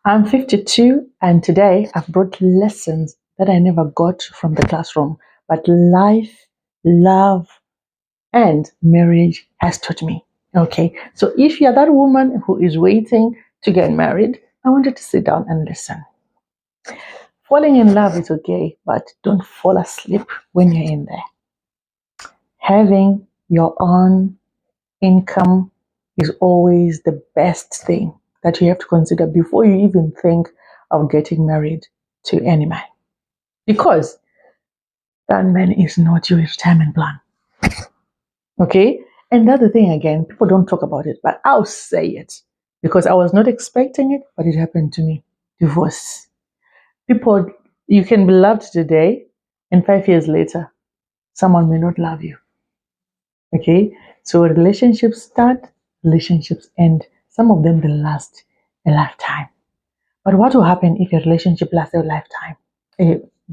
I'm 52, and today I've brought lessons that I never got from the classroom, but life, love, and marriage has taught me. Okay, so if you're that woman who is waiting to get married, I want you to sit down and listen. Falling in love is okay, but don't fall asleep when you're in there. Having your own income is always the best thing that you have to consider before you even think of getting married to any man. Because that man is not your retirement plan. Okay? And that's the thing again, people don't talk about it, but I'll say it because I was not expecting it, but it happened to me. Divorce. People, you can be loved today, and 5 years later, someone may not love you. Okay? So relationships start, relationships end. Some of them will last a lifetime. But what will happen if a relationship lasts a lifetime?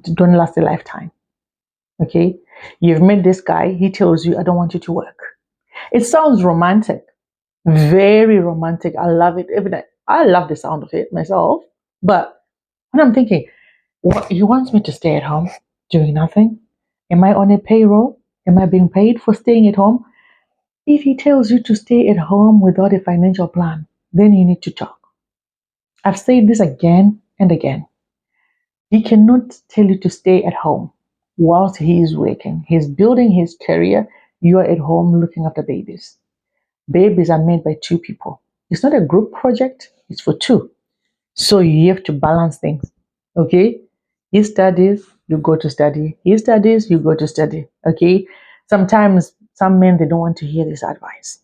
Don't last a lifetime. Okay? You've met this guy, he tells you, I don't want you to work. It sounds romantic, very romantic. I love it. Even I love the sound of it myself. But when I'm thinking, what, he wants me to stay at home doing nothing? Am I on a payroll? Am I being paid for staying at home? If he tells you to stay at home without a financial plan, then you need to talk. I've said this again and again. He cannot tell you to stay at home whilst he is working. He's building his career. You are at home looking after babies. Babies are made by two people. It's not a group project, it's for two. So you have to balance things. Okay? He studies, you go to study. He studies, you go to study. Okay? Sometimes some men they don't want to hear this advice.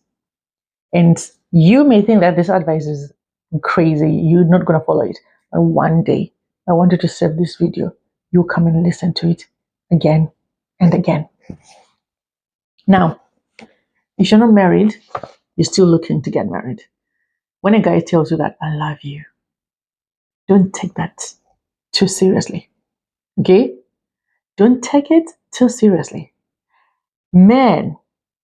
And you may think that this advice is crazy, you're not gonna follow it. But one day, I want you to save this video. You come and listen to it again and again. Now, if you're not married, you're still looking to get married. When a guy tells you that I love you, don't take that too seriously. Okay? Don't take it too seriously. Men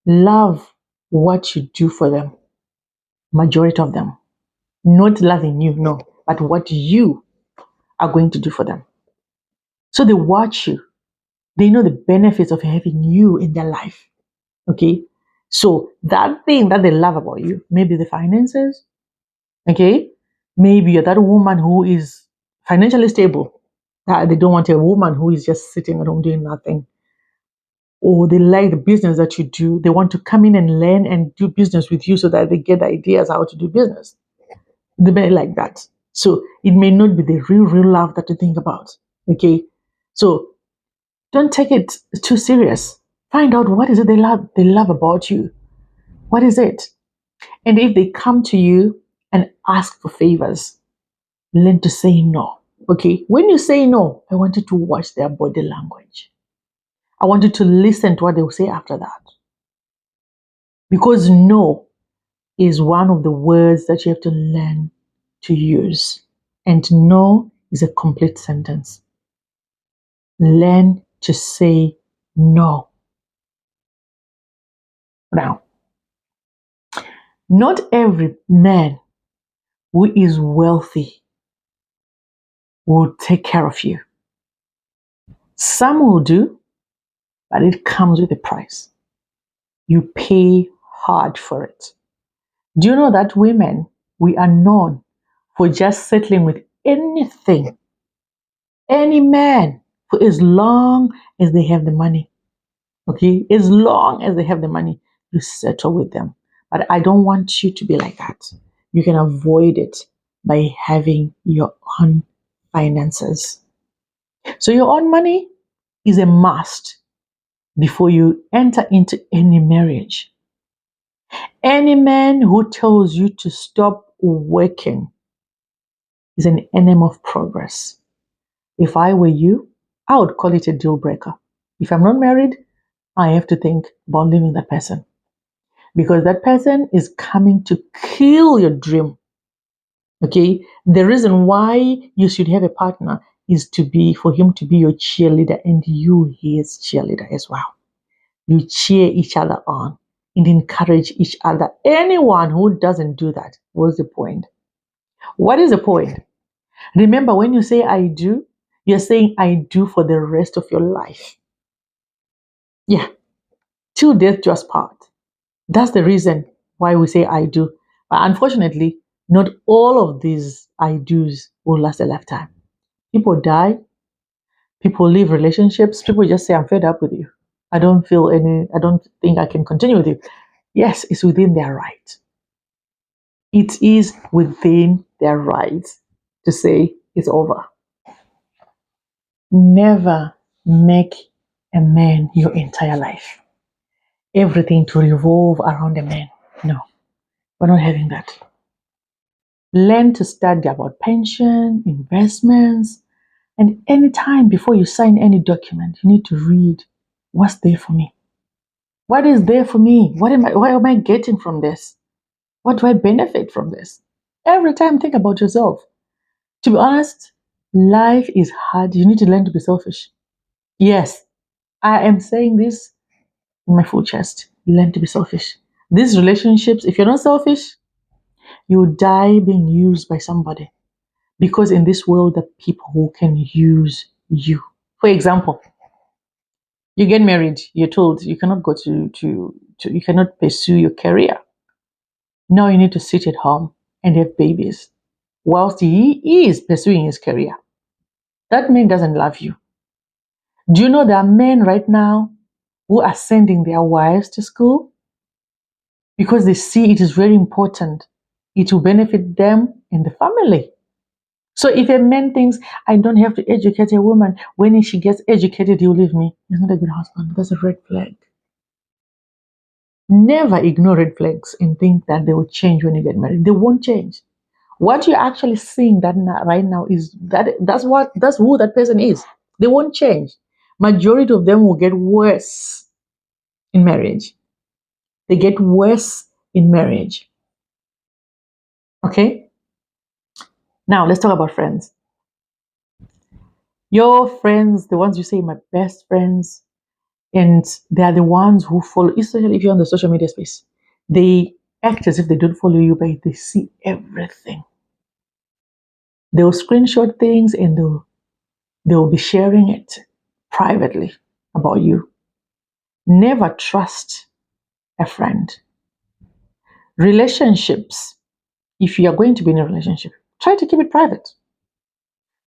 love what you do for them. Majority of them. Not loving you, no, but what you are going to do for them. So they watch you. They know the benefits of having you in their life. Okay? So that thing that they love about you, maybe the finances, okay? Maybe you're that woman who is financially stable. They don't want a woman who is just sitting at home doing nothing. Or they like the business that you do. They want to come in and learn and do business with you so that they get ideas how to do business. They may like that. So it may not be the real love that you think about. Okay? So don't take it too serious. Find out what is it they love about you. What is it? And if they come to you and ask for favors, learn to say no. Okay? When you say no, I want you to watch their body language. I want you to listen to what they will say after that. Because no is one of the words that you have to learn to use. And no is a complete sentence. Learn to say no. Now, not every man who is wealthy will take care of you. Some will do, but it comes with a price. You pay hard for it. Do you know that women, we are known for just settling with anything, any man, for as long as they have the money? Okay? As long as they have the money, you settle with them. But I don't want you to be like that. You can avoid it by having your own finances. So your own money is a must before you enter into any marriage. Any man who tells you to stop working is an enemy of progress. If I were you, I would call it a deal breaker. If I'm not married, I have to think about leaving that person. Because that person is coming to kill your dream. Okay? The reason why you should have a partner is for him to be your cheerleader and you his cheerleader as well. You cheer each other on and encourage each other. Anyone who doesn't do that, what's the point? What is the point? Remember, when you say I do, you're saying I do for the rest of your life. Yeah, till death do us part. That's the reason why we say I do. But unfortunately, not all of these I do's will last a lifetime. People die, people leave relationships, people just say, I'm fed up with you. I don't think I can continue with you. Yes, it's within their right. It is within their right to say it's over. Never make a man your entire life. Everything to revolve around a man. No, we're not having that. Learn to study about pension, investments, and any time before you sign any document, you need to read what's there for me. What is there for me? What am I getting from this? What do I benefit from this? Every time think about yourself. To be honest, life is hard. You need to learn to be selfish. Yes, I am saying this in my full chest. Learn to be selfish. These relationships, if you're not selfish, you will die being used by somebody. Because in this world, there are people who can use you. For example, you get married, you're told you cannot go to you cannot pursue your career. Now you need to sit at home and have babies whilst he is pursuing his career. That man doesn't love you. Do you know there are men right now who are sending their wives to school because they see it is very important? It will benefit them and the family. So if a man thinks, I don't have to educate a woman, when she gets educated, he'll leave me, he's not a good husband. That's a red flag. Never ignore red flags and think that they will change when you get married. They won't change. What you're actually seeing right now is that's who that person is. They won't change. Majority of them will get worse in marriage. They get worse in marriage. Okay? Now let's talk about friends. Your friends, the ones you say my best friends, and they are the ones who follow, especially if you're on the social media space. They act as if they don't follow you, but they see everything. They'll screenshot things and they'll be sharing it privately about you. Never trust a friend. Relationships, if you are going to be in a relationship, try to keep it private.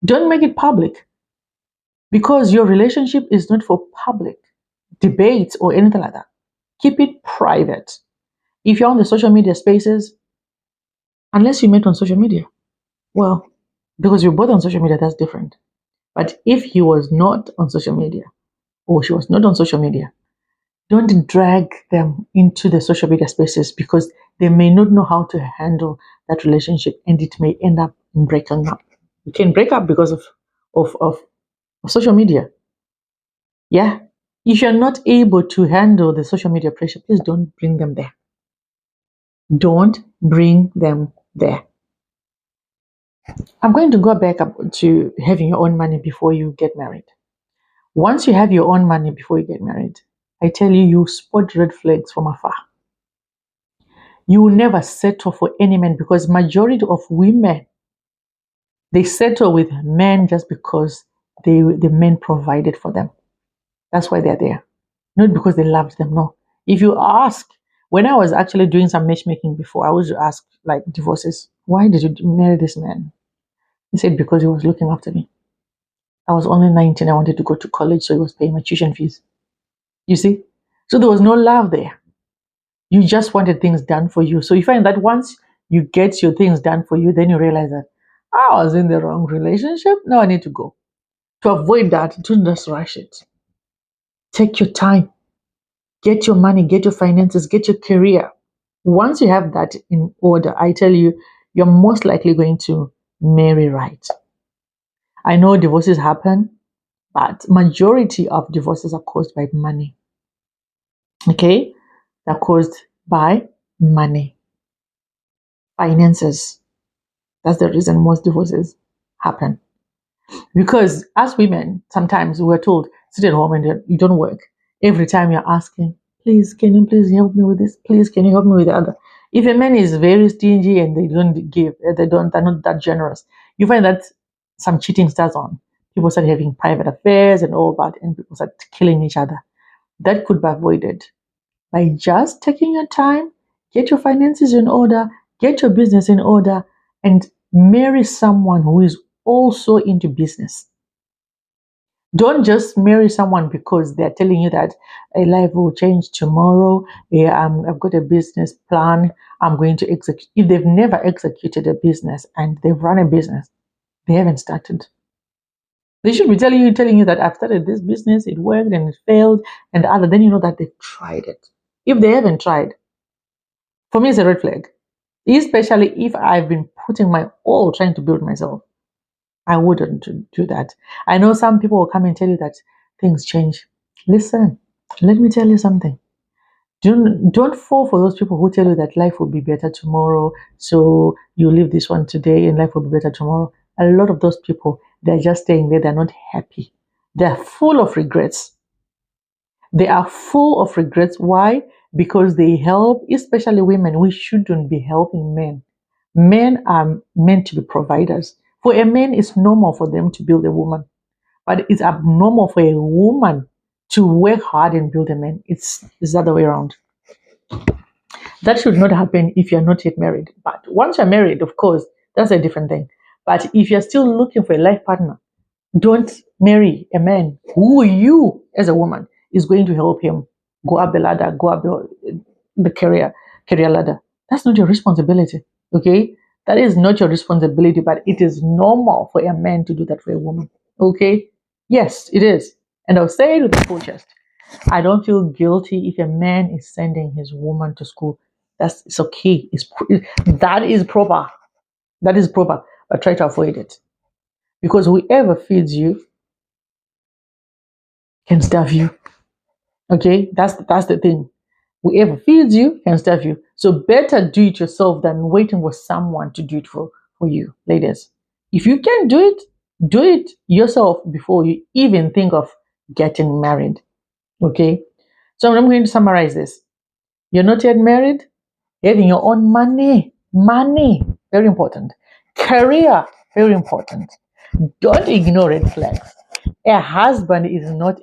Don't make it public because your relationship is not for public debates or anything like that. Keep it private. If you're on the social media spaces, unless you met on social media, well, because you're both on social media, that's different. But if he was not on social media or she was not on social media, don't drag them into the social media spaces because they may not know how to handle that relationship and it may end up in breaking up. You can break up because of social media. Yeah. If you're not able to handle the social media pressure, please don't bring them there. Don't bring them there. I'm going to go back up to having your own money before you get married. Once you have your own money before you get married, I tell you, you spot red flags from afar. You will never settle for any man because majority of women, they settle with men just because the men provided for them. That's why they're there. Not because they loved them, no. If you ask, when I was actually doing some matchmaking before, I was asked like divorces, why did you marry this man? He said, because he was looking after me. I was only 19. I wanted to go to college, so he was paying my tuition fees. You see? So there was no love there. You just wanted things done for you. So you find that once you get your things done for you, then you realize that I was in the wrong relationship. Now I need to go. To avoid that, don't just rush it. Take your time. Get your money, get your finances, get your career. Once you have that in order, I tell you, you're most likely going to marry right. I know divorces happen, but majority of divorces are caused by money. Okay? They're caused by money. Finances. That's the reason most divorces happen. Because as women, sometimes we're told, sit at home and you don't work. Every time you're asking, please, can you please help me with this? Please, can you help me with the other? If a man is very stingy and they don't give, they're not that generous, you find that some cheating starts on. People start having private affairs and all that, and people start killing each other. That could be avoided by just taking your time, get your finances in order, get your business in order, and marry someone who is also into business. Don't just marry someone because they're telling you that a life will change tomorrow. Yeah, I've got a business plan. I'm going to execute. If they've never executed a business and they've run a business, they haven't started. They should be telling you that I've started this business, it worked and it failed, and the other. Then you know that they've tried it. If they haven't tried, for me, it's a red flag. Especially if I've been putting my all trying to build myself. I wouldn't do that. I know some people will come and tell you that things change. Listen, let me tell you something. Don't fall for those people who tell you that life will be better tomorrow. So you live this one today and life will be better tomorrow. A lot of those people, they're just staying there. They're not happy. They're full of regrets. They are full of regrets. Why? Because they help, especially women. We shouldn't be helping men. Men are meant to be providers. For a man, it's normal for them to build a woman, but it's abnormal for a woman to work hard and build a man. It's the other way around. That should not happen if you're not yet married. But once you're married, of course, that's a different thing. But if you're still looking for a life partner, don't marry a man who you, as a woman, is going to help him go up the ladder, go up the career ladder. That's not your responsibility. Okay? That is not your responsibility, but it is normal for a man to do that for a woman. Okay? Yes, it is. And I'll say it with a full chest. I don't feel guilty if a man is sending his woman to school. It's okay. That is proper. That is proper. But try to avoid it. Because whoever feeds you can starve you. Okay? That's the thing. Whoever feeds you can starve you. So better do it yourself than waiting for someone to do it for you, ladies. If you can do it yourself before you even think of getting married. Okay? So I'm going to summarize this. You're not yet married, having your own money, very important. Career, very important. Don't ignore red flags. A husband is not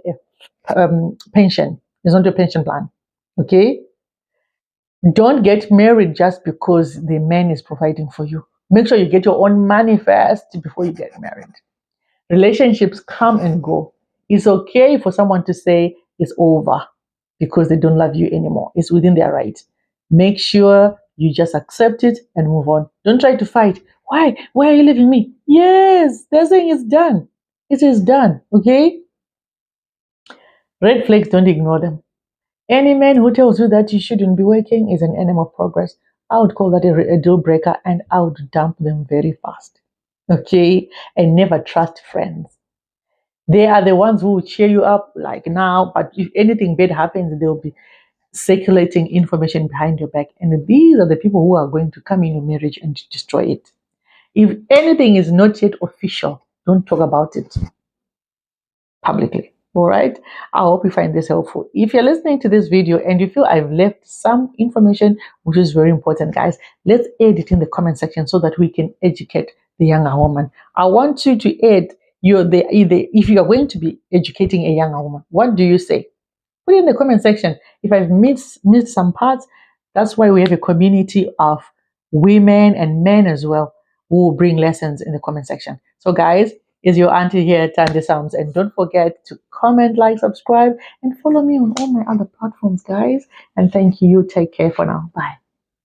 a pension. It's not a pension plan. Okay? Don't get married just because the man is providing for you. Make sure you get your own money first before you get married. Relationships come and go. It's okay for someone to say it's over because they don't love you anymore. It's within their right. Make sure you just accept it and move on. Don't try to fight. Why? Why are you leaving me? Yes, they're saying it's done. It is done. Okay? Red flags, don't ignore them. Any man who tells you that you shouldn't be working is an enemy of progress. I would call that a deal breaker, and I would dump them very fast. Okay? And never trust friends. They are the ones who will cheer you up like now, but if anything bad happens, they'll be circulating information behind your back. And these are the people who are going to come in your marriage and destroy it. If anything is not yet official, don't talk about it publicly. All right. I hope you find this helpful. If you're listening to this video and you feel I've left some information which is very important, guys, let's add it in the comment section so that we can educate the younger woman. I want you to add if you are going to be educating a younger woman, what do you say? Put it in the comment section. If I've missed some parts, that's why we have a community of women and men as well who will bring lessons in the comment section. So guys, is your auntie here, Thandi Sambs, and don't forget to comment, like, subscribe, and follow me on all my other platforms, guys. And thank you. Take care for now. Bye.